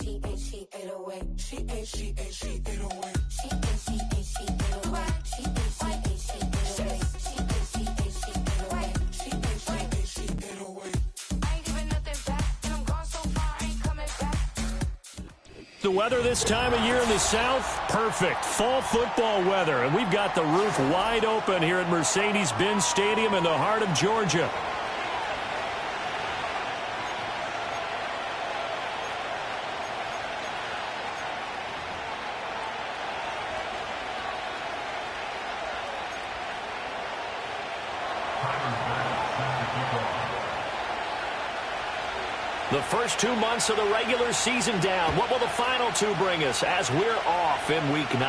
she ain't, she 808. She ain't, she ain't, she 808. She ain't, she ain't, she 808. She ain't, she ain't, she 808. She ain't, she ain't, she 808. She ain't, she ain't, she 808. I ain't giving nothing back, and I'm gone so far, I ain't coming back. The weather this time of year in the South, perfect. Fall football weather, and we've got the roof wide open here at Mercedes-Benz Stadium in the heart of Georgia. The first 2 months of the regular season down. What will the final two bring us as we're off in Week 9?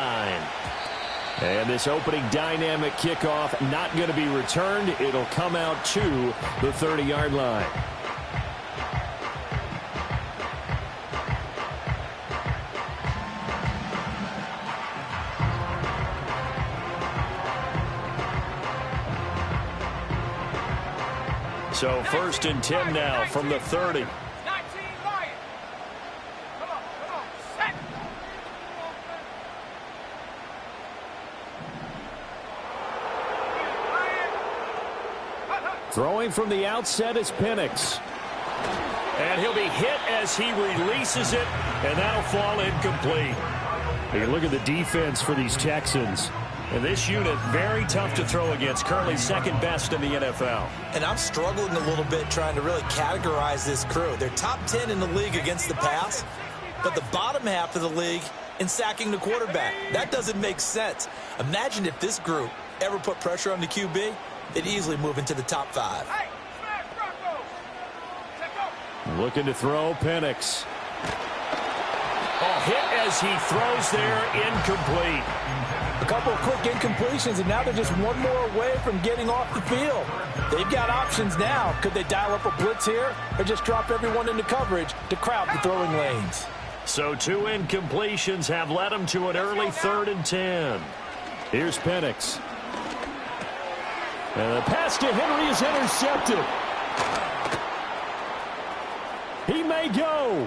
And this opening dynamic kickoff not going to be returned. It'll come out to the 30-yard line. So first and 10 now from the 30. Throwing from the outset is Penix. And he'll be hit as he releases it, and that'll fall incomplete. You look at the defense for these Texans. And this unit, very tough to throw against. Currently second best in the NFL. And I'm struggling a little bit trying to really categorize this crew. They're top 10 in the league against the pass, but the bottom half of the league in sacking the quarterback. That doesn't make sense. Imagine if this group ever put pressure on the QB, they'd easily move into the top 5. Looking to throw, Penix. Oh, hit as he throws there, incomplete. A couple of quick incompletions, and now they're just one more away from getting off the field. They've got options now. Could they dial up a blitz here or just drop everyone into coverage to crowd the throwing lanes? So 2 incompletions have led them to an early 3rd and 10. Here's Penix. And the pass to Henry is intercepted. He may go.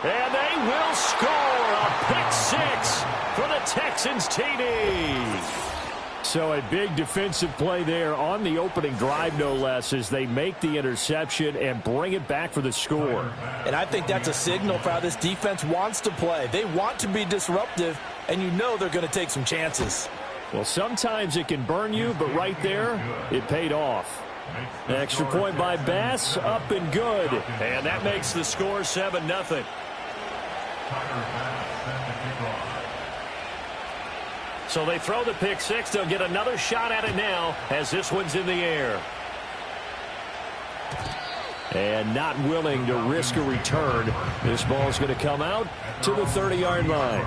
And they will score a pick 6 for the Texans TD. So a big defensive play there on the opening drive, no less, as they make the interception and bring it back for the score. And I think that's a signal for how this defense wants to play. They want to be disruptive, and you know they're going to take some chances. Well, sometimes it can burn you, but right there, it paid off. An extra point by Bass, up and good. And that makes the score 7-0. So they throw the pick 6. They'll get another shot at it now as this one's in the air. And not willing to risk a return. This ball's going to come out to the 30-yard line.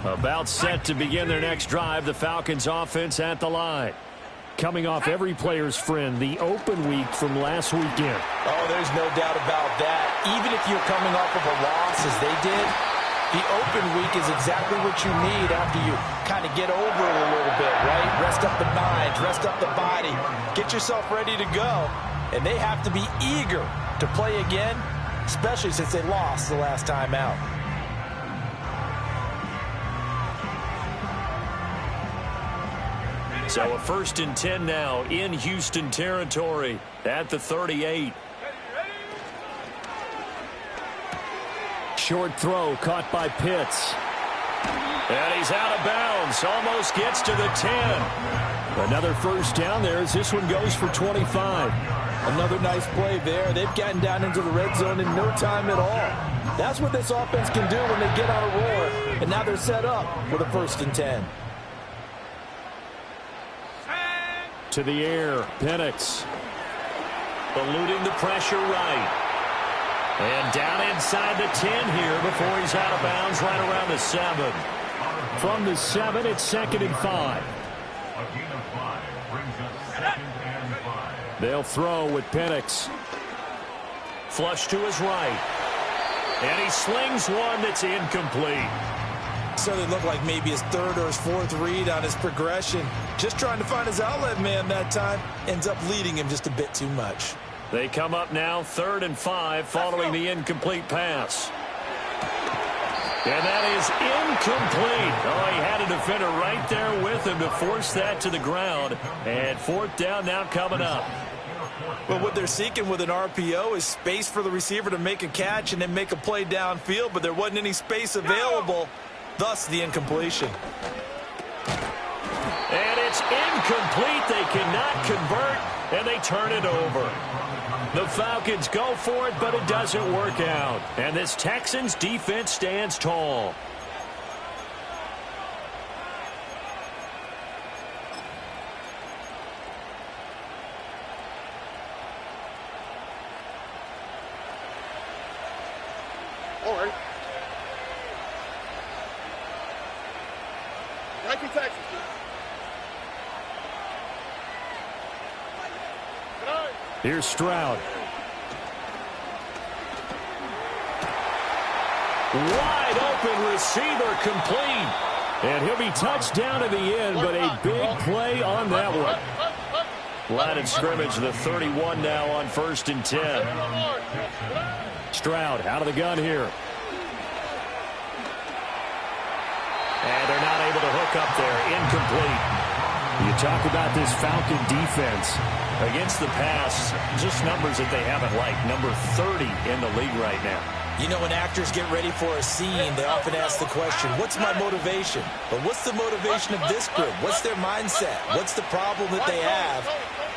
About set to begin their next drive. The Falcons offense at the line. Coming off every player's friend, the open week from last weekend. Oh, there's no doubt about that. Even if you're coming off of a loss as they did, the open week is exactly what you need after you kind of get over it a little bit, right? Rest up the mind, rest up the body, get yourself ready to go. And they have to be eager to play again, especially since they lost the last time out. So a 1st and 10 now in Houston territory at the 38. Short throw caught by Pitts. And he's out of bounds. Almost gets to the 10. Another first down there as this one goes for 25. Another nice play there. They've gotten down into the red zone in no time at all. That's what this offense can do when they get on a roll. And now they're set up for the 1st and 10. To the air, Penix. Eluding the pressure right. And down inside the 10 here before he's out of bounds right around the 7. From the 7, it's 2nd and 5. They'll throw with Penix. Flush to his right. And he slings one that's incomplete. Certainly looked like maybe his third or his fourth read on his progression. Just trying to find his outlet man that time. Ends up leading him just a bit too much. They come up now 3rd and 5 following the incomplete pass. And that is incomplete. Oh, he had a defender right there with him to force that to the ground. And 4th down now coming up. Well, what they're seeking with an RPO is space for the receiver to make a catch and then make a play downfield, but there wasn't any space available, thus the incompletion. And it's incomplete. They cannot convert, and they turn it over. The Falcons go for it, but it doesn't work out. And this Texans defense stands tall. All right. 19 Texans. Here's Stroud. Wide open receiver complete. And he'll be touched down at the end, but a big play on that one. Line of scrimmage, the 31 now on 1st and 10. Stroud out of the gun here. And they're not able to hook up there. Incomplete. You talk about this Falcon defense. Against the pass, just numbers that they haven't liked. Number 30 in the league right now. You know, when actors get ready for a scene, they often ask the question, what's my motivation? But what's the motivation of this group? What's their mindset? What's the problem that they have?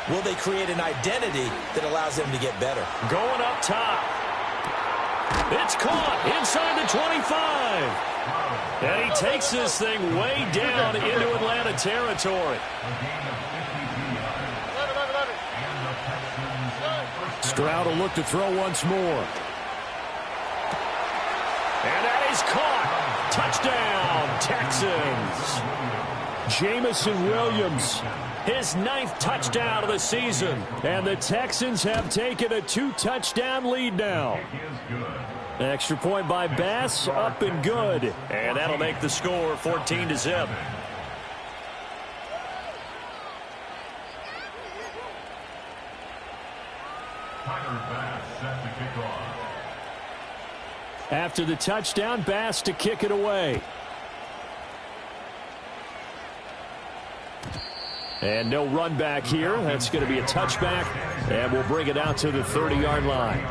Will they create an identity that allows them to get better? Going up top. It's caught inside the 25. And he takes this thing way down into Atlanta territory. Stroud will look to throw once more. And that is caught. Touchdown, Texans. Jamison Williams, his 9th touchdown of the season. And the Texans have taken a 2-touchdown lead now. Extra point by Bass, up and good. And that'll make the score 14-0. After the touchdown, Bass to kick it away. And no run back here. That's going to be a touchback, and we'll bring it out to the 30-yard line.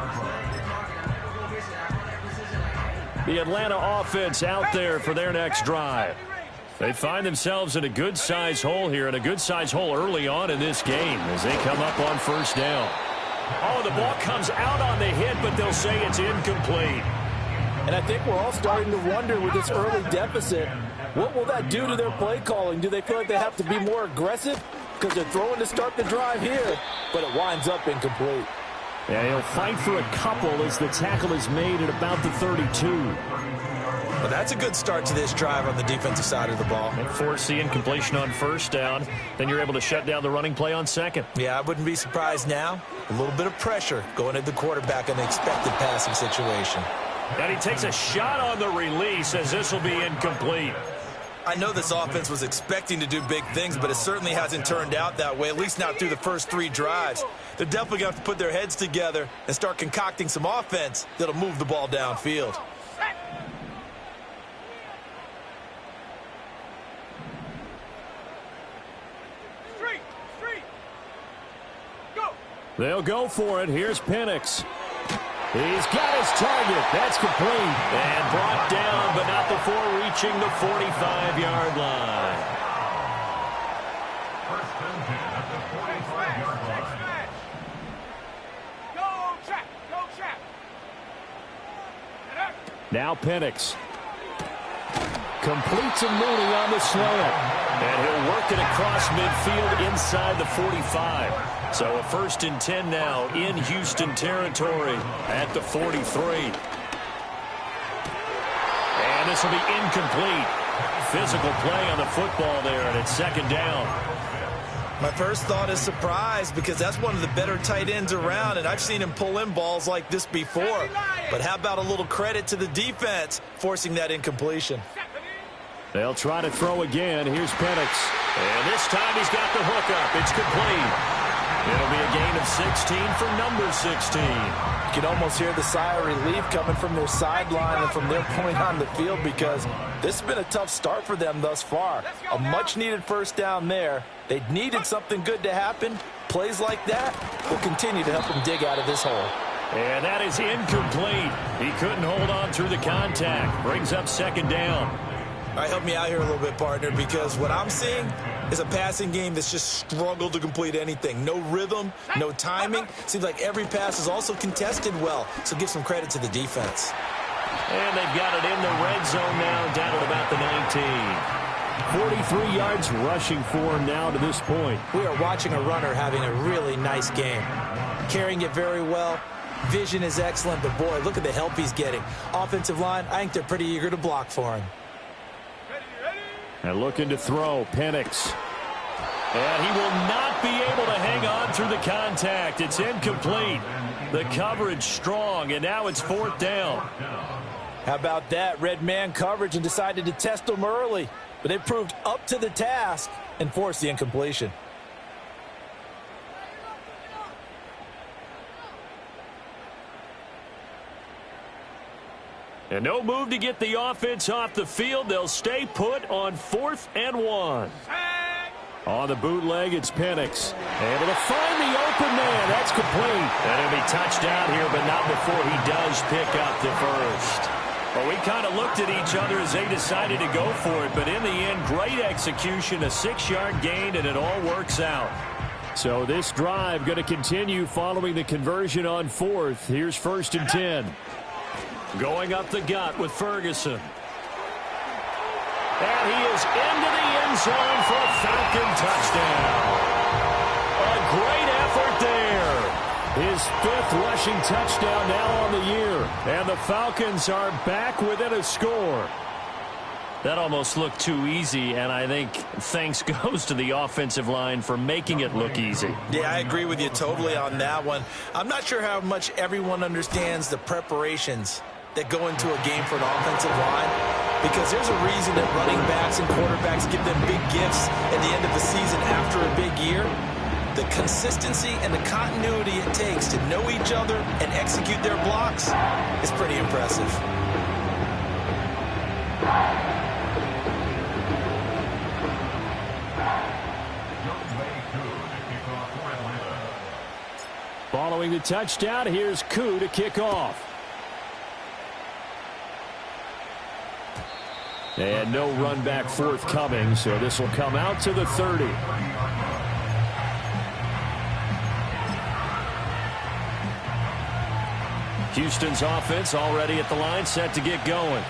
The Atlanta offense out there for their next drive. They find themselves in a good-sized hole here, and a good-sized hole early on in this game as they come up on 1st down. Oh, the ball comes out on the hit, but they'll say it's incomplete. And I think we're all starting to wonder with this early deficit, what will that do to their play calling? Do they feel like they have to be more aggressive? Because they're throwing to start the drive here, but it winds up incomplete. And he'll fight for a couple as the tackle is made at about the 32. Well, that's a good start to this drive on the defensive side of the ball. And force the incompletion on 1st down. Then you're able to shut down the running play on 2nd. Yeah, I wouldn't be surprised now. A little bit of pressure going at the quarterback in an expected passing situation. And he takes a shot on the release as this will be incomplete. I know this offense was expecting to do big things, but it certainly hasn't turned out that way, at least not through the first 3 drives. They're definitely going to have to put their heads together and start concocting some offense that'll move the ball downfield. They'll go for it. Here's Penix. He's got his target. That's complete. And brought down, but not before reaching the 45-yard line. Now Penix. Completes a Mooney on the slant. And he'll work it across midfield inside the 45. So a 1st and 10 now in Houston territory at the 43. And this will be incomplete. Physical play on the football there, and it's 2nd down. My first thought is surprise because that's one of the better tight ends around, and I've seen him pull in balls like this before. But how about a little credit to the defense forcing that incompletion? They'll try to throw again. Here's Penix. And this time he's got the hookup. It's complete. It'll be a gain of 16 for number 16. You can almost hear the sigh of relief coming from their sideline and from their point on the field because this has been a tough start for them thus far. A much-needed first down there. They needed something good to happen. Plays like that will continue to help them dig out of this hole. And that is incomplete. He couldn't hold on through the contact. Brings up second down. All right, help me out here a little bit, partner, because what I'm seeing is a passing game that's just struggled to complete anything. No rhythm, no timing. Seems like every pass is also contested well, so give some credit to the defense. And they've got it in the red zone now, down at about the 19. 43 yards rushing for him now to this point. We are watching a runner having a really nice game. Carrying it very well. Vision is excellent, but boy, look at the help he's getting. Offensive line, I think they're pretty eager to block for him. And looking to throw, Penix. And he will not be able to hang on through the contact. It's incomplete. The coverage strong, and now it's fourth down. How about that? Red man coverage and decided to test them early. But they proved up to the task and forced the incompletion. And no move to get the offense off the field. They'll stay put on 4th and 1. On the bootleg, it's Penix. Able to find the open man. That's complete. And it'll be touchdown here, but not before he does pick up the first. Well, we kind of looked at each other as they decided to go for it, but in the end, great execution, a 6-yard gain, and it all works out. So this drive going to continue following the conversion on 4th. Here's 1st and 10. Going up the gut with Ferguson. And he is into the end zone for a Falcon touchdown. A great effort there. His 5th rushing touchdown now on the year. And the Falcons are back within a score. That almost looked too easy, and I think thanks goes to the offensive line for making it look easy. Yeah, I agree with you totally on that one. I'm not sure how much everyone understands the preparations that go into a game for an offensive line, because there's a reason that running backs and quarterbacks give them big gifts at the end of the season after a big year. The consistency and the continuity it takes to know each other and execute their blocks is pretty impressive. Following the touchdown, here's Koo to kick off. And no run back forthcoming, so this will come out to the 30. Houston's offense already at the line, set to get going.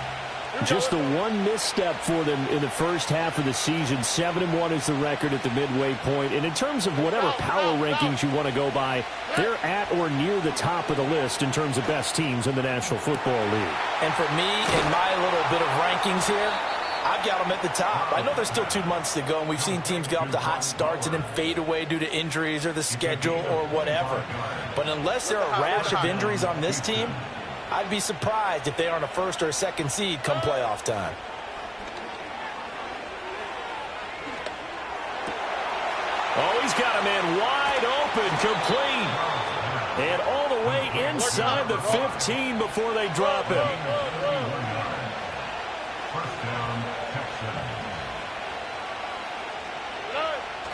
Just the one misstep for them in the first half of the season. 7-1 is the record at the midway point. And in terms of whatever power rankings you want to go by, they're at or near the top of the list in terms of best teams in the National Football League. And for me, in my little bit of rankings here, I've got them at the top. I know there's still 2 months to go, and we've seen teams get off to hot starts and then fade away due to injuries or the schedule or whatever. But unless there are a rash of injuries on this team, I'd be surprised if they aren't a 1st or a 2nd seed come playoff time. Oh, he's got a man wide open, complete. And all the way inside the 15 before they drop him.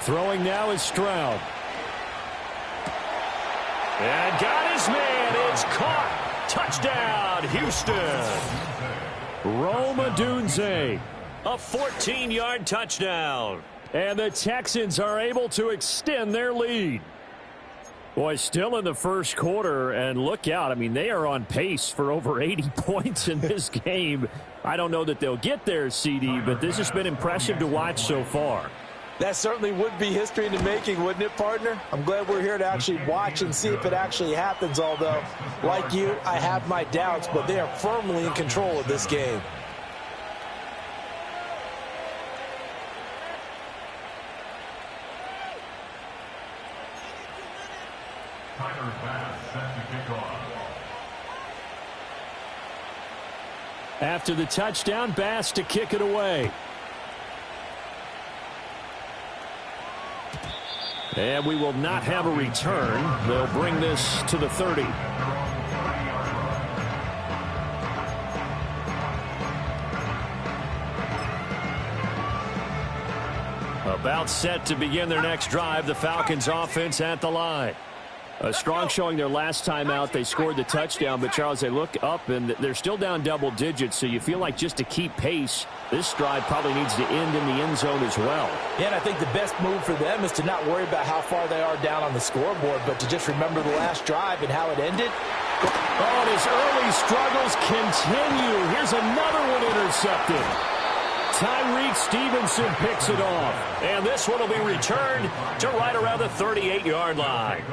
Throwing now is Stroud. And got his man. It's caught. Touchdown, Houston. Rome Odunze. A 14-yard touchdown. And the Texans are able to extend their lead. Boy, still in the first quarter, and look out. I mean, they are on pace for over 80 points in this game. I don't know that they'll get there, CD, but this has been impressive to watch so far. That certainly would be history in the making, wouldn't it, partner? I'm glad we're here to actually watch and see if it actually happens, although, like you, I have my doubts, but they are firmly in control of this game. After the touchdown, Bass to kick it away. And we will not have a return. They'll bring this to the 30. About set to begin their next drive, the Falcons offense at the line. A strong showing their last time out. They scored the touchdown, but, Charles, they look up, and they're still down double digits, so you feel like just to keep pace, this drive probably needs to end in the end zone as well. Yeah, and I think the best move for them is to not worry about how far they are down on the scoreboard, but to just remember the last drive and how it ended. Oh, and his early struggles continue. Here's another one intercepted. Tyreek Stevenson picks it off. And this one will be returned to right around the 38-yard line.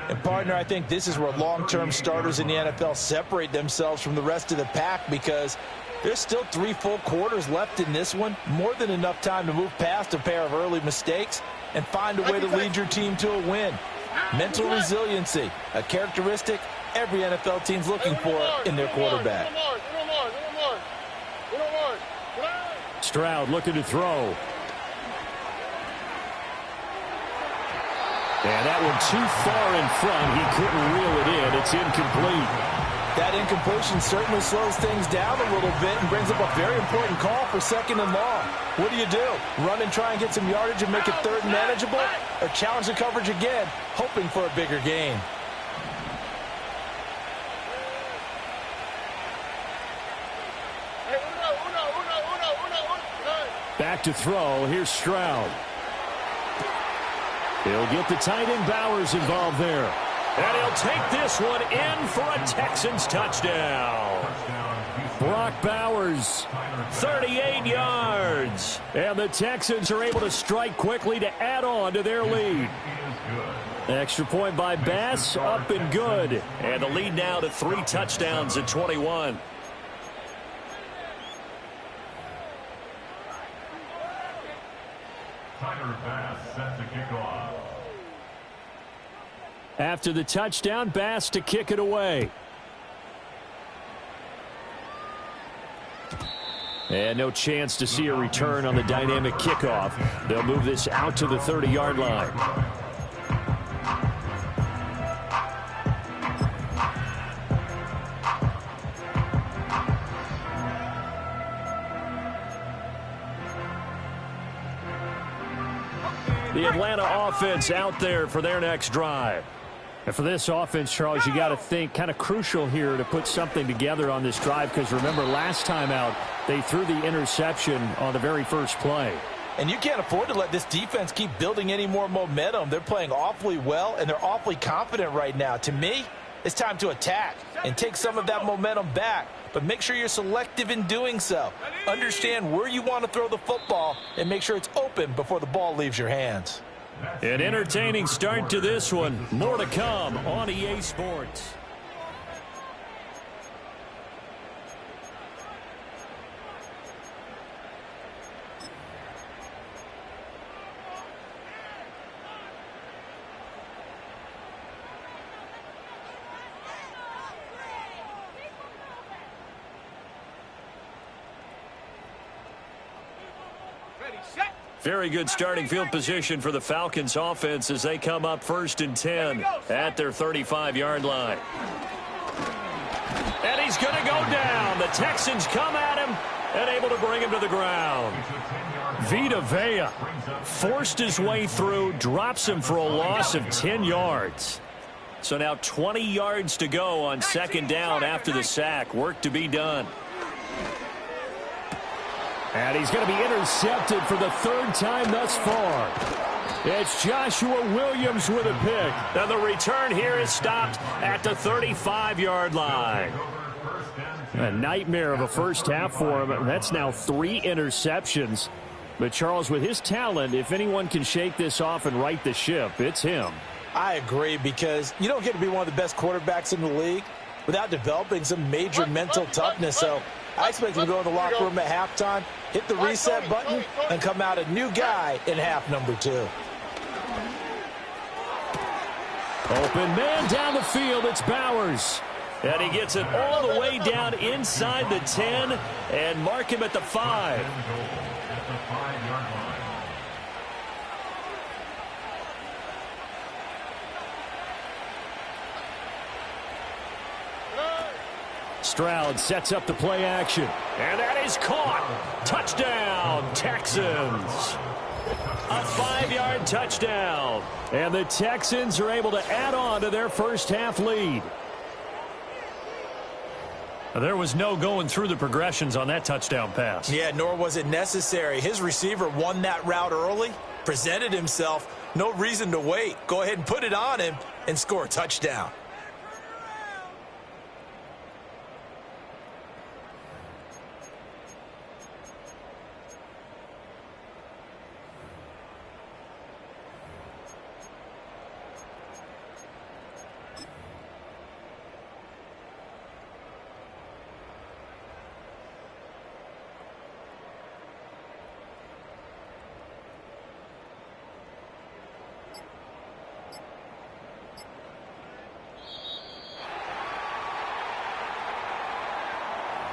And, partner, I think this is where long-term starters in the NFL separate themselves from the rest of the pack, because there's still 3 full quarters left in this one. More than enough time to move past a pair of early mistakes and find a way to lead your team to a win. Mental resiliency, a characteristic every NFL team's looking for in their quarterback. Stroud looking to throw. And that one too far in front. He couldn't reel it in. It's incomplete. That incompletion certainly slows things down a little bit and brings up a very important call for 2nd and long. What do? Run and try and get some yardage and make it 3rd and manageable? Or challenge the coverage again, hoping for a bigger gain? Back to throw. Here's Stroud. He'll get the tight end Bowers involved there. And he'll take this one in for a Texans touchdown. Brock Bowers, 38 yards. And the Texans are able to strike quickly to add on to their lead. Extra point by Bass, up and good. And the lead now to 3 touchdowns at 21. After the touchdown, Bass to kick it away. And no chance to see a return on the dynamic kickoff. They'll move this out to the 30-yard line. The Atlanta offense out there for their next drive. And for this offense, Charles, you got to think kind of crucial here to put something together on this drive, because remember last time out they threw the interception on the very first play. And you can't afford to let this defense keep building any more momentum. They're playing awfully well, and they're awfully confident right now. To me, it's time to attack and take some of that momentum back, but make sure you're selective in doing so. Understand where you want to throw the football and make sure it's open before the ball leaves your hands. An entertaining start to this one. More to come on EA Sports. Very good starting field position for the Falcons offense as they come up 1st and 10 at their 35-yard line. And he's going to go down. The Texans come at him and able to bring him to the ground. Vita Vea forced his way through, drops him for a loss of 10 yards. So now 20 yards to go on 2nd down after the sack. Work to be done. And he's going to be intercepted for the 3rd time thus far. It's Joshua Williams with a pick. And the return here is stopped at the 35-yard line. A nightmare of a first half for him. That's now 3 interceptions. But, Charles, with his talent, if anyone can shake this off and right the ship, it's him. I agree, because you don't get to be one of the best quarterbacks in the league without developing some major mental toughness. So I expect him to go in the locker room at halftime, hit the reset button, and come out a new guy in half number 2. Open man down the field. It's Bowers. And he gets it all the way down inside the 10 and mark him at the 5. Stroud sets up the play action. And that is caught. Touchdown, Texans. A 5-yard touchdown. And the Texans are able to add on to their first half lead. There was no going through the progressions on that touchdown pass. Yeah, nor was it necessary. His receiver won that route early, presented himself. No reason to wait. Go ahead and put it on him and score a touchdown.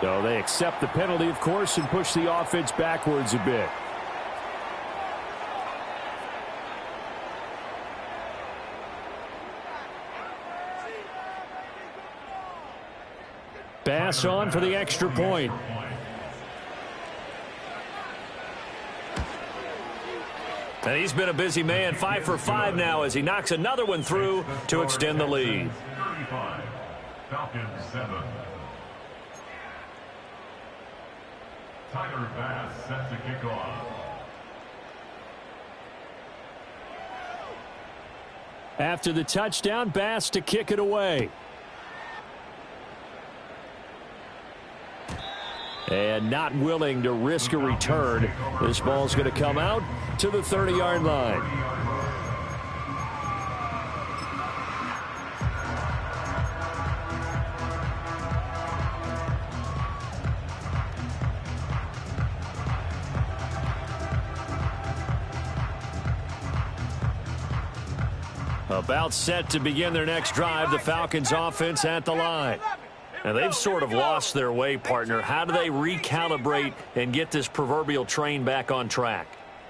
So they accept the penalty, of course, and push the offense backwards a bit. Bass on for the extra point. And he's been a busy man, 5 for 5 now as he knocks another one through to extend the lead. 35, Falcons 7. Tyler Bass set to kick off. After the touchdown, Bass to kick it away. And not willing to risk a return. This ball's going to come out to the 30-yard line. About set to begin their next drive, the Falcons offense at the line. And they've sort of lost their way, partner. How do they recalibrate and get this proverbial train back on track?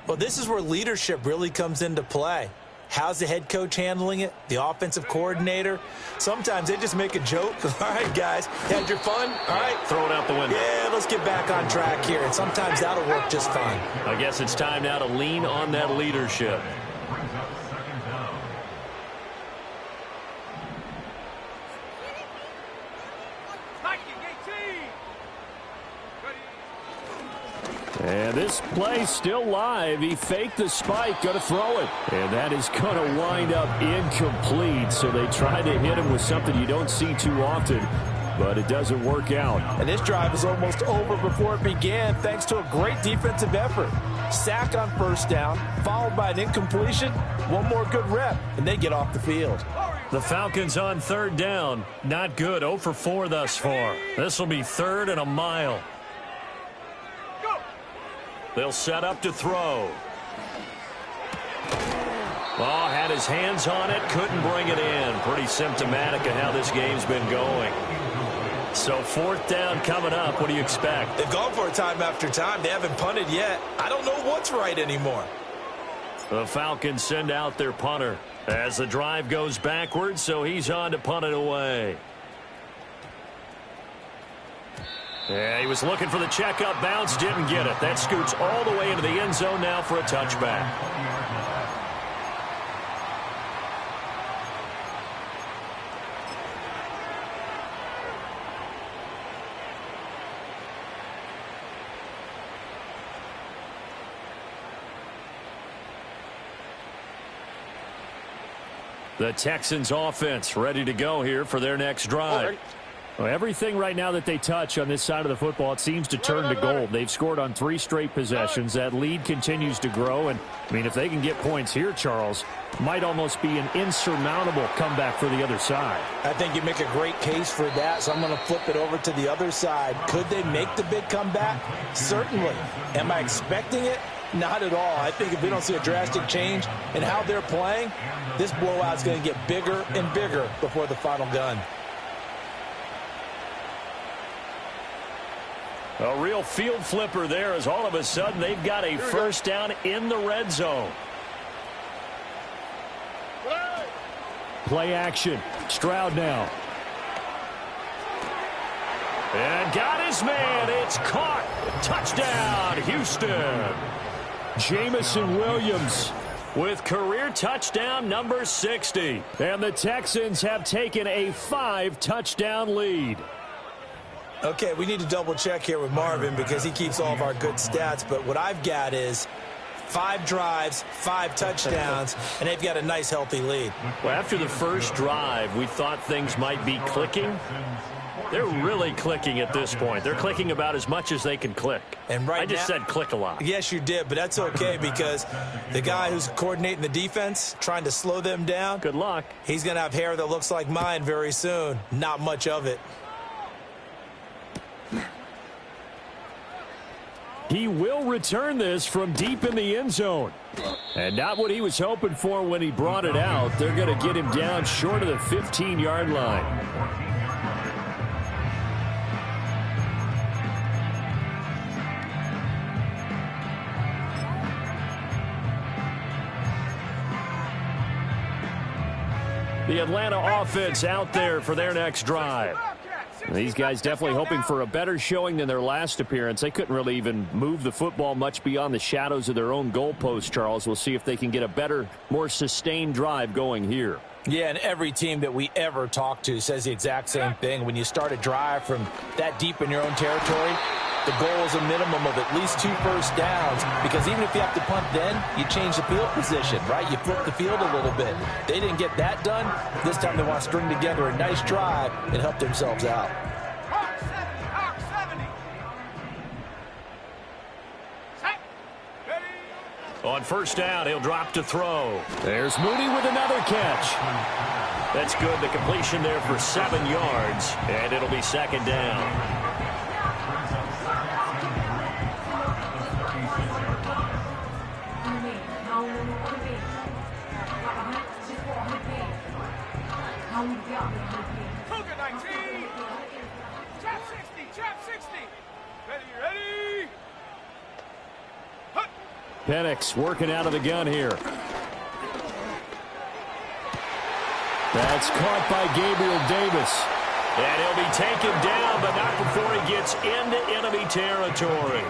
Well, this is where leadership really comes into play. How's the head coach handling it? The offensive coordinator? Sometimes they just make a joke. All right, guys, had your fun? All right. Throw it out the window. Yeah, let's get back on track here. And sometimes that'll work just fine. I guess it's time now to lean on that leadership. Brings up second down. And this play still live. He faked the spike, going to throw it. And that is going to wind up incomplete. So they tried to hit him with something you don't see too often, but it doesn't work out. And this drive is almost over before it began thanks to a great defensive effort. Sack on first down, followed by an incompletion. One more good rep, and they get off the field. The Falcons on third down. Not good. 0 for 4 thus far. This will be 3rd and a mile. They'll set up to throw. Oh, had his hands on it, couldn't bring it in. Pretty symptomatic of how this game's been going. So 4th down coming up. What do you expect? They've gone for it time after time. They haven't punted yet. I don't know what's right anymore. The Falcons send out their punter as the drive goes backwards, so he's on to punt it away. Yeah, he was looking for the checkup bounce, didn't get it. That scoots all the way into the end zone now for a touchback. The Texans offense ready to go here for their next drive. Well, everything right now that they touch on this side of the football, it seems to turn to gold. They've scored on 3 straight possessions. That lead continues to grow. And, I mean, if they can get points here, Charles, might almost be an insurmountable comeback for the other side. I think you make a great case for that, so I'm going to flip it over to the other side. Could they make the big comeback? Certainly. Am I expecting it? Not at all. I think if we don't see a drastic change in how they're playing, this blowout's going to get bigger and bigger before the final gun. A real field flipper there as all of a sudden they've got a first down in the red zone. Play action. Stroud now. And got his man. It's caught. Touchdown, Houston. Jamison Williams with career touchdown number 60. And the Texans have taken a 5-touchdown lead. Okay, we need to double check here with Marvin because he keeps all of our good stats. But what I've got is 5 drives, 5 touchdowns, and they've got a nice, healthy lead. Well, after the first drive, we thought things might be clicking. They're really clicking at this point. They're clicking about as much as they can click. And right I just now, said click a lot. Yes, you did, but that's okay because the guy who's coordinating the defense, trying to slow them down, Good luck. he's going to have hair that looks like mine very soon. Not much of it. He will return this from deep in the end zone. And not what he was hoping for when he brought it out. They're going to get him down short of the 15-yard line. The Atlanta offense out there for their next drive. These guys definitely hoping for a better showing than their last appearance. They couldn't really even move the football much beyond the shadows of their own goalpost, Charles. We'll see if they can get a better, more sustained drive going here. Yeah, and every team that we ever talk to says the exact same thing. When you start a drive from that deep in your own territory, the goal is a minimum of at least 2 first downs, because even if you have to punt then, you change the field position, right? You flip the field a little bit. They didn't get that done. This time they want to string together a nice drive and help themselves out. On first down, he'll drop to throw. There's Mooney with another catch. That's good. The completion there for 7 yards, and it'll be second down. Penix working out of the gun here. That's caught by Gabriel Davis. And he'll be taken down, but not before he gets into enemy territory.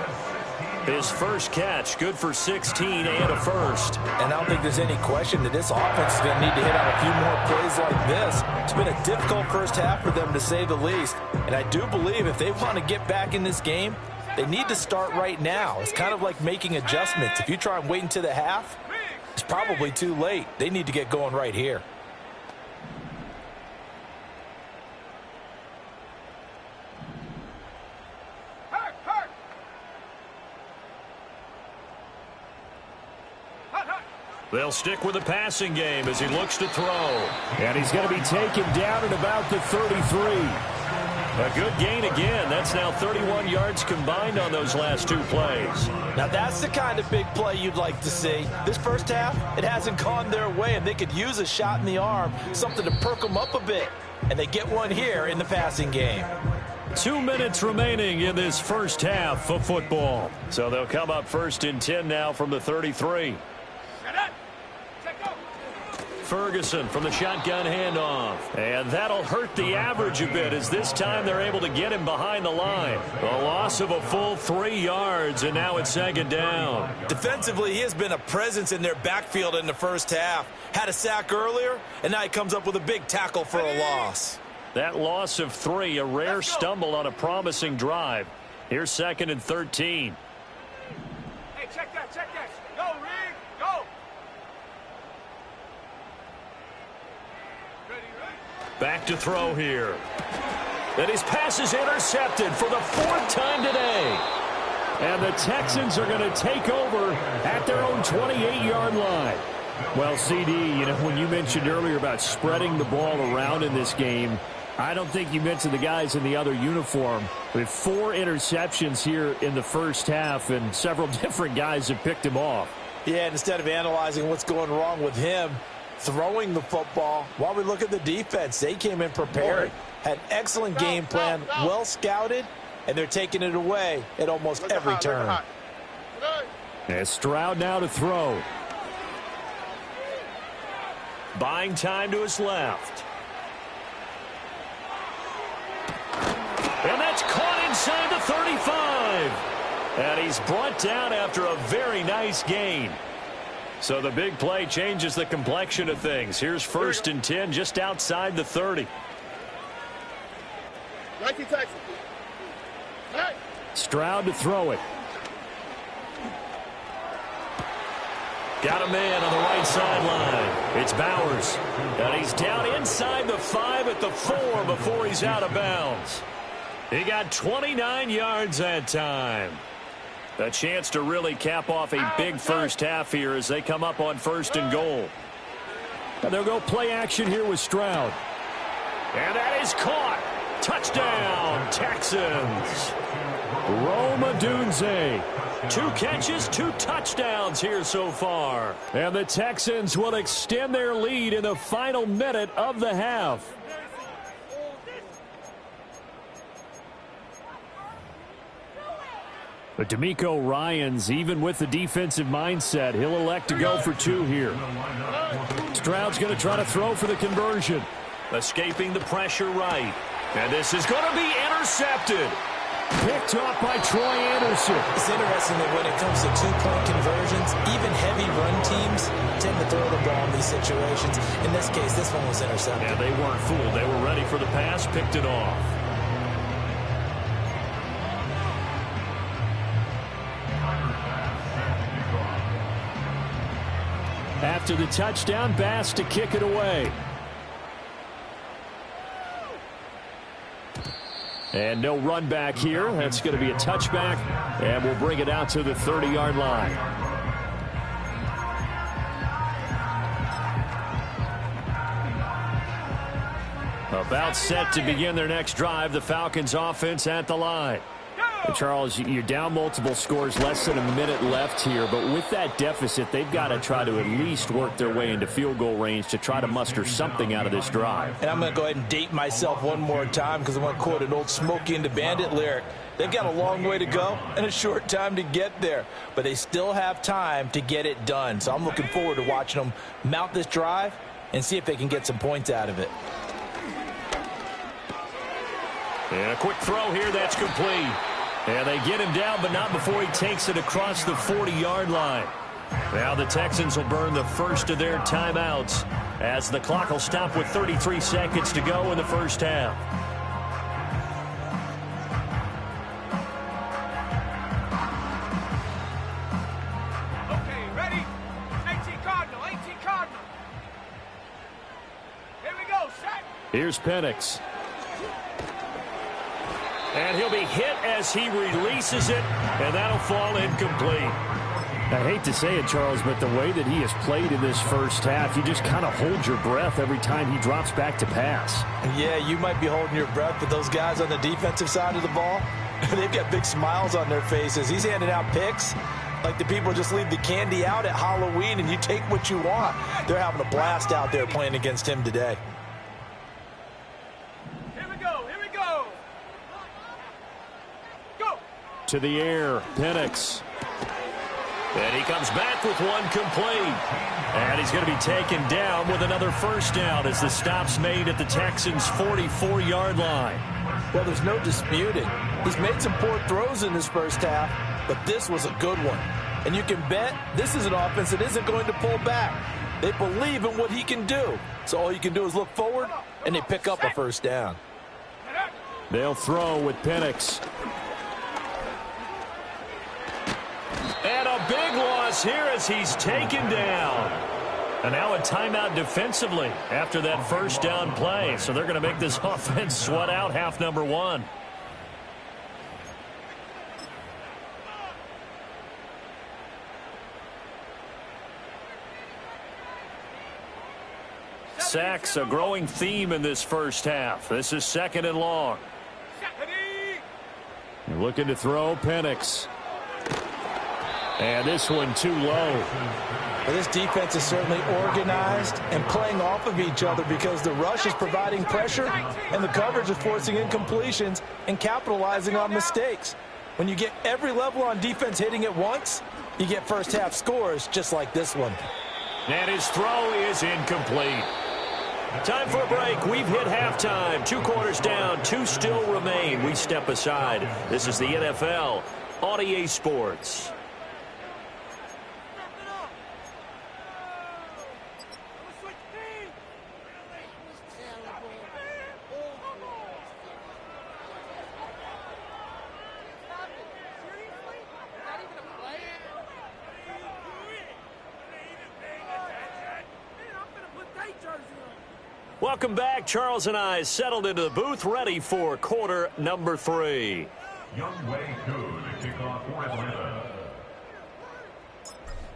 His first catch, good for 16 and a first. And I don't think there's any question that this offense is going to need to hit on a few more plays like this. It's been a difficult first half for them, to say the least. And I do believe if they want to get back in this game, they need to start right now. It's kind of like making adjustments. If you try and wait until the half, it's probably too late. They need to get going right here. They'll stick with the passing game as he looks to throw. And he's going to be taken down at about the 33. A good gain again. That's now 31 yards combined on those last 2 plays. Now that's the kind of big play you'd like to see. This first half, it hasn't gone their way, and they could use a shot in the arm, something to perk them up a bit. And they get one here in the passing game. 2 minutes remaining in this first half of football. So they'll come up first and 10 now from the 33. Ferguson from the shotgun handoff. And that'll hurt the average a bit, as this time they're able to get him behind the line. A loss of a full 3 yards, and now it's second down. Defensively, he has been a presence in their backfield in the first half. Had a sack earlier, and now he comes up with a big tackle for a loss. That loss of 3, a rare stumble on a promising drive. Here's second and 13. Hey, check that. Go, Reed, go. Back to throw here. And his pass is intercepted for the 4th time today. And the Texans are going to take over at their own 28-yard line. Well, CD, when you mentioned earlier about spreading the ball around in this game, I don't think you mentioned the guys in the other uniform. With 4 interceptions here in the first half, and several different guys have picked him off. Yeah, and instead of analyzing what's going wrong with him throwing the football, while we look at the defense, they came in prepared, had excellent game plan, well scouted, and they're taking it away at almost every turn. And Stroud now to throw. Buying time to his left. And that's 35. And he's brought down after a very nice gain. So the big play changes the complexion of things. Here's 1st and 10 just outside the 30. Stroud to throw it. Got a man on the right sideline. It's Bowers. And he's down inside the 5 at the 4 before he's out of bounds. He got 29 yards that time. A chance to really cap off a big first half here as they come up on 1st and goal. And they'll go play action here with Stroud. And that is caught. Touchdown, Texans. Rome Odunze. 2 catches, 2 touchdowns here so far. And the Texans will extend their lead in the final minute of the half. But D'Amico Ryans, even with the defensive mindset, he'll elect to go for 2 here. Stroud's going to try to throw for the conversion. Escaping the pressure right. And this is going to be intercepted. Picked off by Troy Anderson. It's interesting that when it comes to 2-point conversions, even heavy run teams tend to throw the ball in these situations. In this case, this one was intercepted. Yeah, they weren't fooled. They were ready for the pass, picked it off. After the touchdown, Bass to kick it away. And no run back here. That's going to be a touchback, and we'll bring it out to the 30-yard line. About set to begin their next drive. The Falcons offense at the line. And Charles, you're down multiple scores, less than a minute left here. But with that deficit, they've got to try to at least work their way into field goal range to try to muster something out of this drive. And I'm going to go ahead and date myself one more time because I want to quote an old Smokey and the Bandit lyric. They've got a long way to go and a short time to get there. But they still have time to get it done. So I'm looking forward to watching them mount this drive and see if they can get some points out of it. And a quick throw here, that's complete. And they get him down, but not before he takes it across the 40-yard line. Now the Texans will burn the first of their timeouts as the clock will stop with 33 seconds to go in the first half. Okay, ready? 18 Cardinal, 18 Cardinal. Here we go, set. Here's Penix. And he'll be hit as he releases it, and that'll fall incomplete. I hate to say it, Charles, but the way that he has played in this first half, you just kind of hold your breath every time he drops back to pass. Yeah, you might be holding your breath, but those guys on the defensive side of the ball, they've got big smiles on their faces. He's handing out picks like the people just leave the candy out at Halloween and you take what you want. They're having a blast out there playing against him today. To the air, Penix. And he comes back with one complete. And he's going to be taken down with another first down as the stop's made at the Texans' 44-yard line. Well, there's no disputing. He's made some poor throws in this first half, but this was a good one. And you can bet this is an offense that isn't going to pull back. They believe in what he can do. So all you can do is look forward, and they pick up a first down. They'll throw with Penix. And a big loss here as he's taken down. And now a timeout defensively after that first down play. So they're going to make this offense sweat out half number one. Sacks, a growing theme in this first half. This is 2nd and long. You're looking to throw, Penix. And this one too low. Well, this defense is certainly organized and playing off of each other because the rush is providing pressure and the coverage is forcing incompletions and capitalizing on mistakes. When you get every level on defense hitting at once, you get first half scores just like this one. And his throw is incomplete. Time for a break. We've hit halftime. 2 quarters down. 2 still remain. We step aside. This is the NFL on EA Sports. Welcome back. Charles and I settled into the booth, ready for quarter number 3. Youngway Koo to kick off for Atlanta.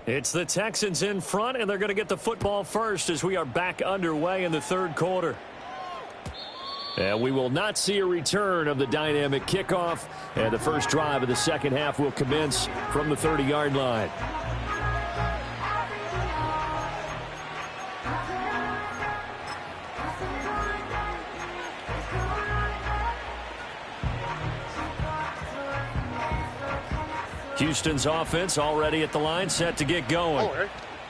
It's the Texans in front, and they're going to get the football first as we are back underway in the third quarter. And we will not see a return of the dynamic kickoff, and the first drive of the second half will commence from the 30-yard line. Houston's offense already at the line, set to get going.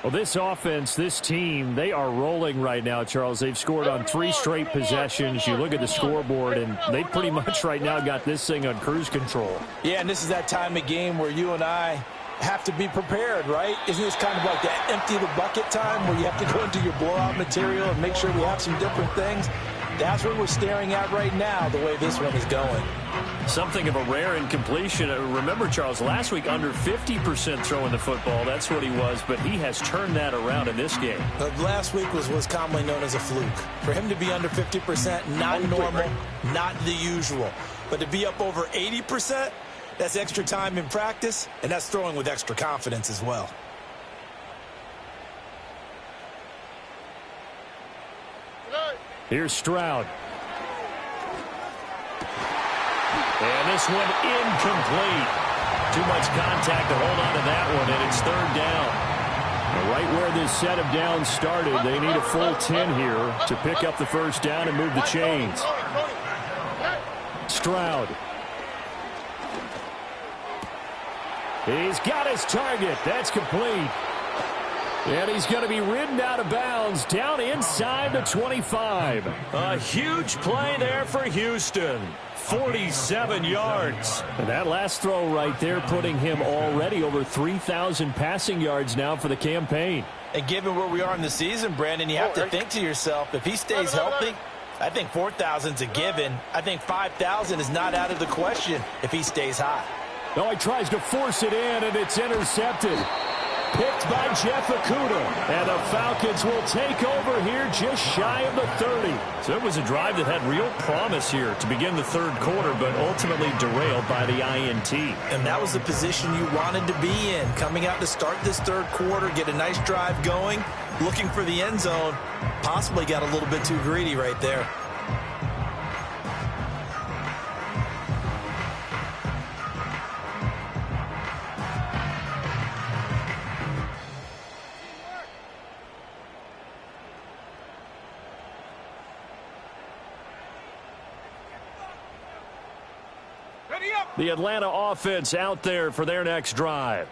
Well, this offense, this team, they are rolling right now, Charles. They've scored on 3 straight possessions. You look at the scoreboard, and they pretty much right now got this thing on cruise control. Yeah, and this is that time of game where you and I have to be prepared, right? Isn't this kind of like that empty the bucket time where you have to go into your blowout material and make sure we have some different things? That's what we're staring at right now, the way this one is going. Something of a rare incompletion. Remember, Charles, last week under 50% throwing the football. That's what he was, but he has turned that around in this game. Last week was commonly known as a fluke. For him to be under 50%, not normal, not the usual. But to be up over 80%, that's extra time in practice, and that's throwing with extra confidence as well. Here's Stroud. And this one incomplete. Too much contact to hold on to that one, and it's third down. And right where this set of downs started, they need a full 10 here to pick up the first down and move the chains. Stroud. He's got his target. That's complete. And he's going to be ridden out of bounds down inside the 25. A huge play there for Houston. 47 yards. And that last throw right there putting him already over 3,000 passing yards now for the campaign. And given where we are in the season, Brandon, you have to think to yourself, if he stays healthy, I think 4,000 is a given. I think 5,000 is not out of the question if he stays high. No, he tries to force it in, and it's intercepted. Picked by Jeff Okudah. And the Falcons will take over here just shy of the 30. So it was a drive that had real promise here to begin the third quarter, but ultimately derailed by the INT. And that was the position you wanted to be in. Coming out to start this third quarter, get a nice drive going, looking for the end zone. Possibly got a little bit too greedy right there. The Atlanta offense out there for their next drive.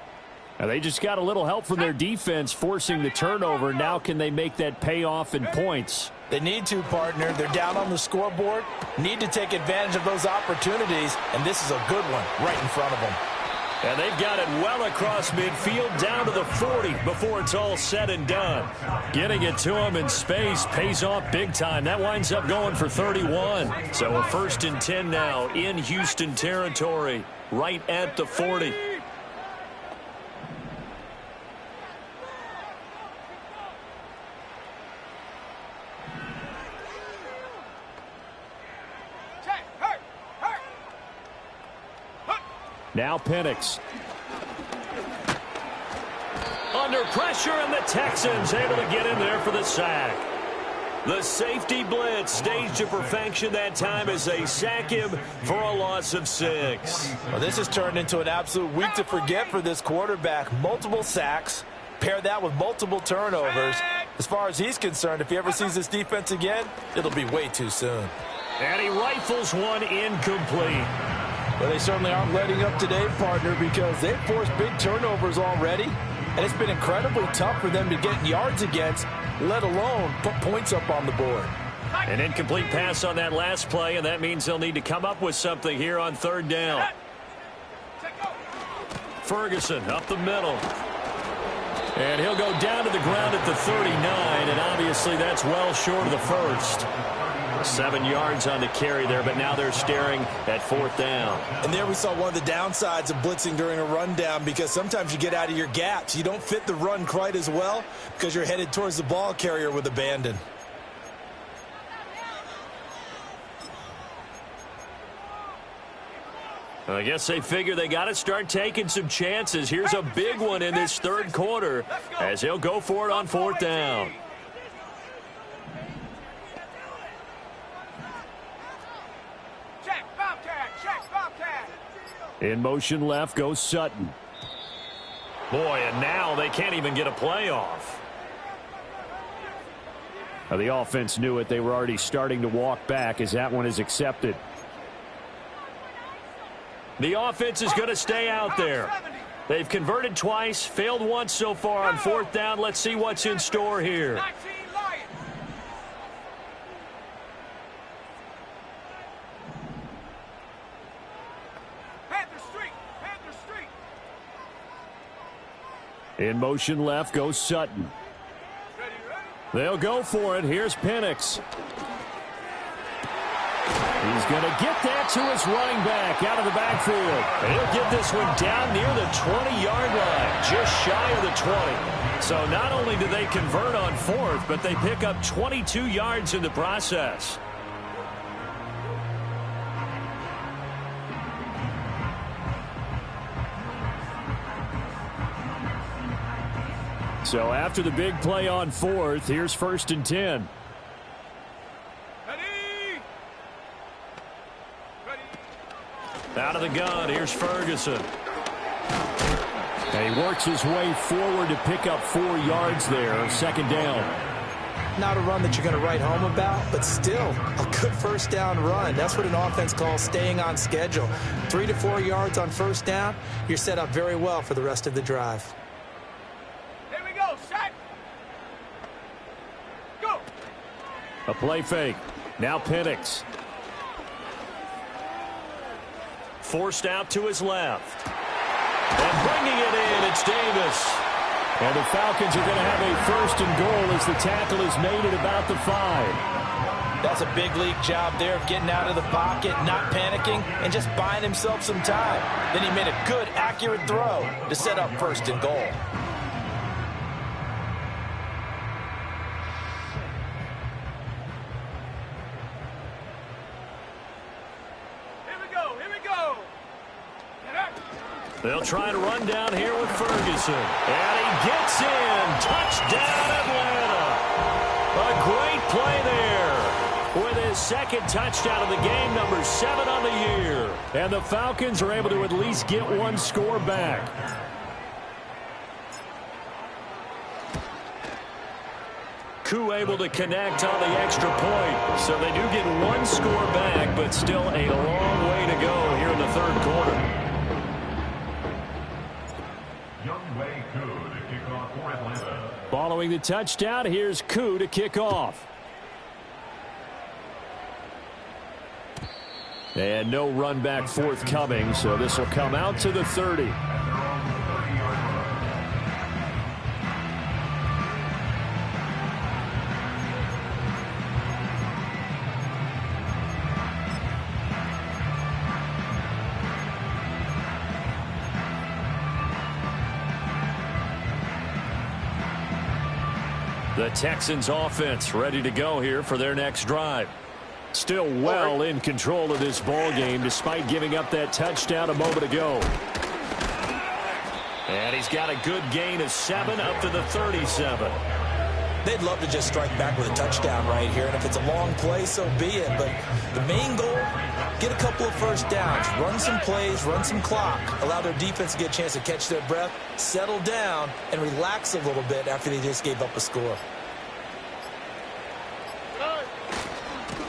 And they just got a little help from their defense forcing the turnover. Now can they make that pay off in points? They need to, partner. They're down on the scoreboard. Need to take advantage of those opportunities. And this is a good one right in front of them. And they've got it well across midfield down to the 40 before it's all said and done. Getting it to him in space pays off big time. That winds up going for 31. So a 1st and 10 now in Houston territory, right at the 40. Now Penix. Under pressure, and the Texans able to get in there for the sack. The safety blitz staged to perfection that time as they sack him for a loss of 6. Well, this has turned into an absolute week to forget for this quarterback. Multiple sacks. Pair that with multiple turnovers. As far as he's concerned, if he ever sees this defense again, it'll be way too soon. And he rifles one incomplete. Well, they certainly aren't letting up today, partner, because they've forced big turnovers already, and it's been incredibly tough for them to get yards against. let alone put points up on the board. An incomplete pass on that last play, and that means they'll need to come up with something here on third down. Ferguson up the middle. And he'll go down to the ground at the 39, and obviously that's well short of the first. 7 yards on the carry there, but now they're staring at fourth down. And there we saw one of the downsides of blitzing during a rundown, because sometimes you get out of your gaps. You don't fit the run quite as well because you're headed towards the ball carrier with abandon. I guess they figure they got to start taking some chances. Here's a big one in this third quarter as he'll go for it on fourth down. In motion left goes Sutton. Boy, and now they can't even get a play off. Now the offense knew it. They were already starting to walk back as that one is accepted. The offense is going to stay out there. They've converted twice, failed once so far on fourth down. Let's see what's in store here. In motion left goes Sutton. They'll go for it. Here's Penix. He's going to get that to his running back out of the backfield. And he'll get this one down near the 20-yard line, just shy of the 20. So not only do they convert on fourth, but they pick up 22 yards in the process. So after the big play on fourth, here's 1st and 10. Out of the gun, here's Ferguson. And he works his way forward to pick up 4 yards there, 2nd down. Not a run that you're going to write home about, but still a good first down run. That's what an offense calls staying on schedule. 3 to 4 yards on first down, you're set up very well for the rest of the drive. Here we go, set. Go. A play fake. Now Penix. Forced out to his left. And bringing it in, it's Davis. And the Falcons are going to have a 1st and goal as the tackle is made at about the 5. That's a big league job there of getting out of the pocket, not panicking, and just buying himself some time. Then he made a good, accurate throw to set up 1st and goal. They'll try to run down here with Ferguson. And he gets in. Touchdown, Atlanta. A great play there with his 2nd touchdown of the game, number 7 on the year. And the Falcons are able to at least get 1 score back. Koo able to connect on the extra point. So they do get 1 score back, but still a long way to go here in the third quarter. Following the touchdown, here's Koo to kick off. And no run back forthcoming, so this will come out to the 30. The Texans offense ready to go here for their next drive. Still well in control of this ball game despite giving up that touchdown a moment ago. And he's got a good gain of 7 up to the 37. They'd love to just strike back with a touchdown right here, and if it's a long play, so be it. But the main goal, get a couple of first downs, run some plays, run some clock, allow their defense to get a chance to catch their breath, settle down, and relax a little bit after they just gave up a score.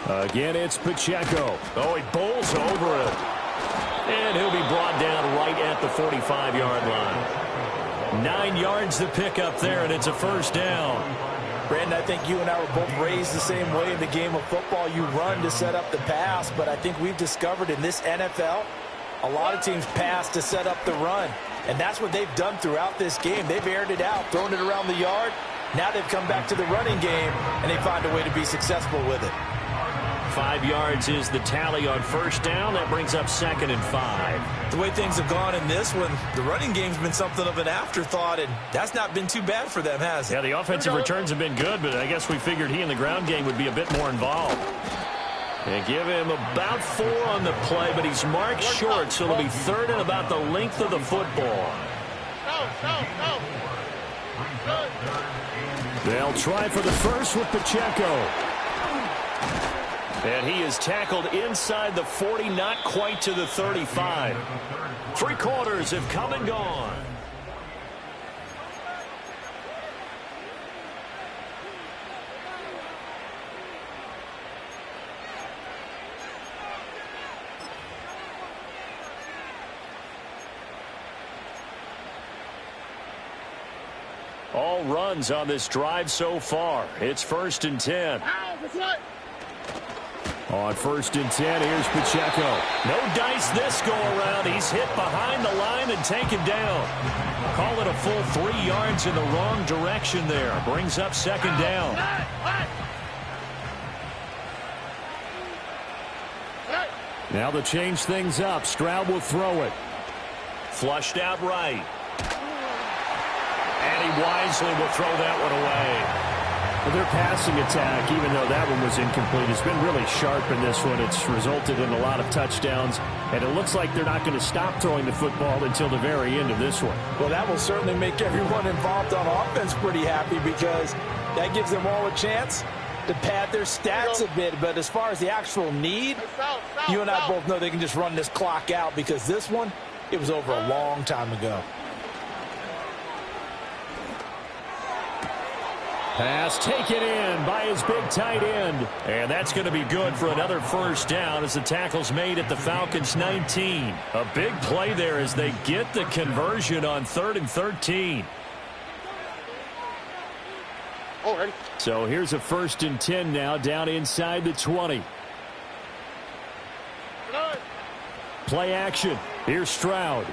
Again, it's Pacheco. Oh, he bowls over it. And he'll be brought down right at the 45-yard line. 9 yards to pick up there, and it's a first down. Brandon, I think you and I were both raised the same way in the game of football. You run to set up the pass, but I think we've discovered in this NFL, a lot of teams pass to set up the run. And that's what they've done throughout this game. They've aired it out, thrown it around the yard. Now they've come back to the running game, and they find a way to be successful with it. 5 yards is the tally on first down. That brings up 2nd and 5. The way things have gone in this one, the running game's been something of an afterthought, and that's not been too bad for them, has it? Yeah, the offensive returns have been good, but I guess we figured he in the ground game would be a bit more involved. They give him about 4 on the play, but he's marked short, so it'll be 3rd and about the length of the football. They'll try for the first with Pacheco. And he is tackled inside the 40, not quite to the 35. 3 quarters have come and gone. All runs on this drive so far. It's 1st and 10. On 1st and 10, here's Pacheco. No dice this go-around. He's hit behind the line and taken down. Call it a full 3 yards in the wrong direction there. Brings up 2nd down. Now to change things up. Stroud will throw it. Flushed out right. And he wisely will throw that one away. Well, their passing attack, even though that one was incomplete, has been really sharp in this one. It's resulted in a lot of touchdowns, and it looks like they're not going to stop throwing the football until the very end of this one. Well, that will certainly make everyone involved on offense pretty happy because that gives them all a chance to pad their stats a bit. But as far as the actual need, you and I both know they can just run this clock out because this one, it was over a long time ago. Pass taken in by his big tight end. And that's going to be good for another 1st down as the tackle's made at the Falcons' 19. A big play there as they get the conversion on 3rd and 13. So here's a 1st and 10 now down inside the 20. Play action. Here's Stroud.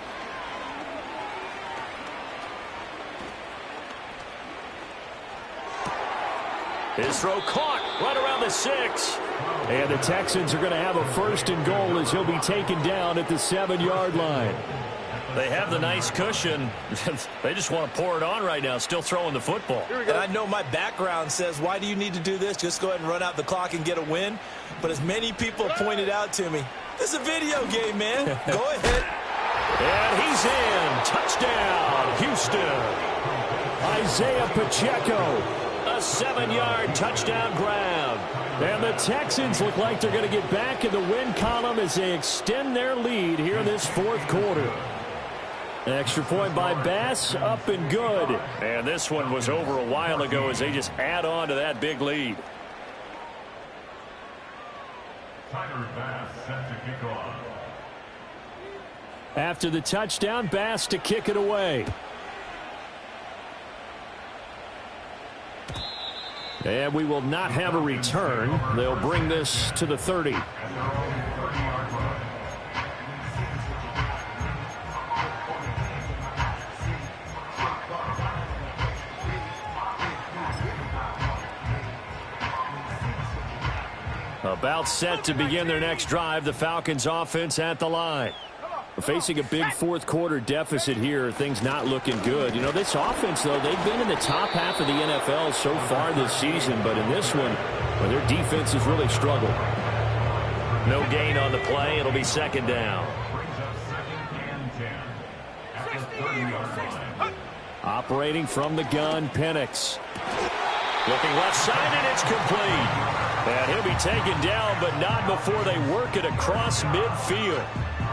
His throw caught right around the 6. And the Texans are going to have a 1st and goal as he'll be taken down at the 7-yard line. They have the nice cushion. They just want to pour it on right now, still throwing the football. And I know my background says, why do you need to do this? Just go ahead and run out the clock and get a win. But as many people pointed out to me, this is a video game, man. Go ahead. And he's in. Touchdown, Houston. Isaiah Pacheco. A 7-yard touchdown grab. And the Texans look like they're going to get back in the win column as they extend their lead here in this 4th quarter. An extra point by Bass, up and good. And this one was over a while ago as they just add on to that big lead. Tyler Bass set to kick off. After the touchdown, Bass to kick it away. And we will not have a return. They'll bring this to the 30. About set to begin their next drive. The Falcons offense at the line. Facing a big 4th quarter deficit here. Things not looking good. You know, this offense, though, they've been in the top half of the NFL so far this season. But in this one, well, their defense has really struggled. No gain on the play. It'll be 2nd down. Operating from the gun, Penix. Looking left side, and it's complete. And he'll be taken down, but not before they work it across midfield.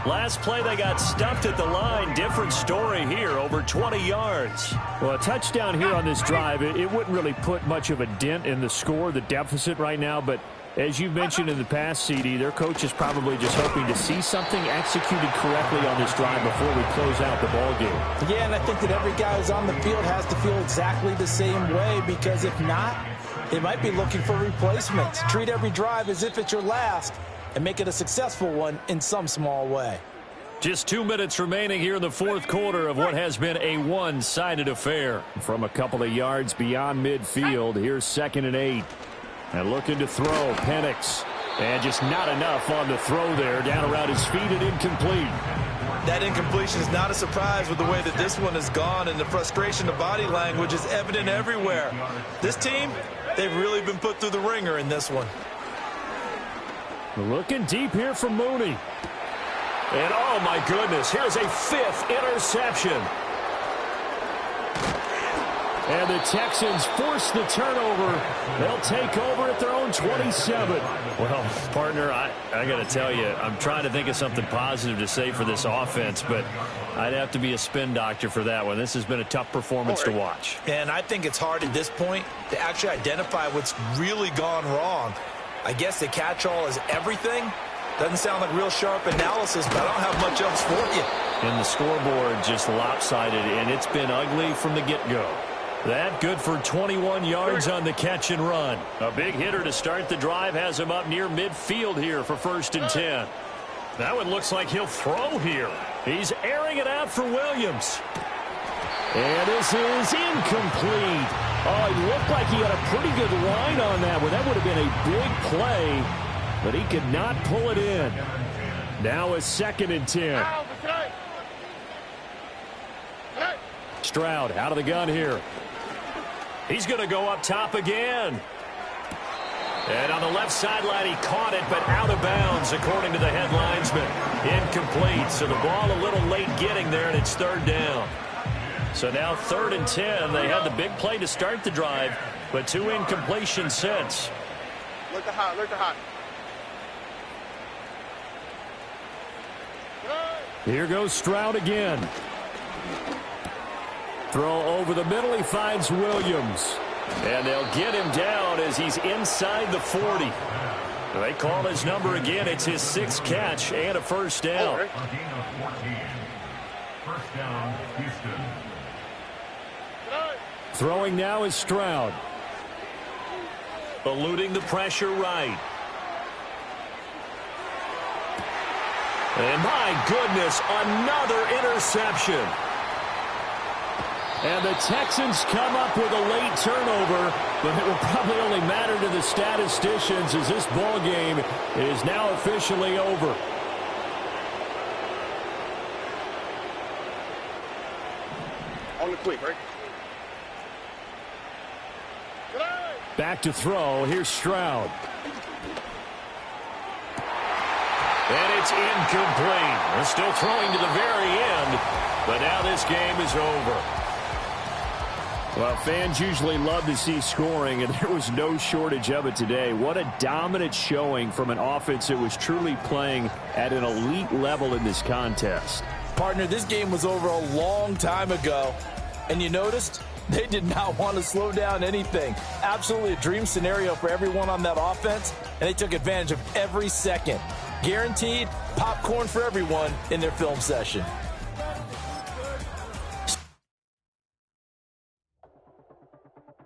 Last play, they got stuffed at the line. Different story here, over 20 yards. Well, a touchdown here on this drive, it wouldn't really put much of a dent in the score, the deficit right now. But as you mentioned in the past, CD, their coach is probably just hoping to see something executed correctly on this drive before we close out the ball game. Yeah, and I think that every guy who's on the field has to feel exactly the same way, because if not, They might be looking for replacements. Treat every drive as if it's your last and make it a successful one in some small way. Just 2 minutes remaining here in the fourth quarter of what has been a one-sided affair. From a couple of yards beyond midfield, here's 2nd and 8. And looking to throw, Penix. And just not enough on the throw there. Down around his feet and incomplete. That incompletion is not a surprise with the way that this one has gone, and the frustration, the body language is evident everywhere. This team, they've really been put through the ringer in this one. Looking deep here from Mooney. And oh my goodness, here's a 5th interception. And the Texans force the turnover. They'll take over at their own 27. Well, partner, I got to tell you, I'm trying to think of something positive to say for this offense, but I'd have to be a spin doctor for that one. This has been a tough performance to watch. And I think it's hard at this point to actually identify what's really gone wrong. I guess the catch-all is everything. Doesn't sound like real sharp analysis, but I don't have much else for you. And the scoreboard just lopsided, and it's been ugly from the get-go. That good for 21 yards on the catch and run. A big hitter to start the drive has him up near midfield here for 1st and 10. That one looks like he'll throw here. He's airing it out for Williams. And this is incomplete. Oh, he looked like he had a pretty good line on that one. That would have been a big play, but he could not pull it in. Now a 2nd and 10. Stroud out of the gun here. He's going to go up top again. And on the left sideline, he caught it, but out of bounds, according to the head linesman. Incomplete, so the ball a little late getting there, and it's 3rd down. So now 3rd and 10. They had the big play to start the drive, but 2 incompletions since. Look the hot, look the hot. Here goes Stroud again. Throw over the middle. He finds Williams. And they'll get him down as he's inside the 40. They call his number again. It's his 6th catch and a 1st down. A gain of 14. First down, Houston. Throwing now is Stroud. Eluding the pressure right. And my goodness, another interception. And the Texans come up with a late turnover, but it will probably only matter to the statisticians as this ball game is now officially over. On the quick, right? Back to throw. Here's Stroud. And it's incomplete. They're still throwing to the very end, but now this game is over. Well, fans usually love to see scoring, and there was no shortage of it today. What a dominant showing from an offense that was truly playing at an elite level in this contest. Partner, this game was over a long time ago, and you noticed they did not want to slow down anything. Absolutely a dream scenario for everyone on that offense, and they took advantage of every second. Guaranteed popcorn for everyone in their film session.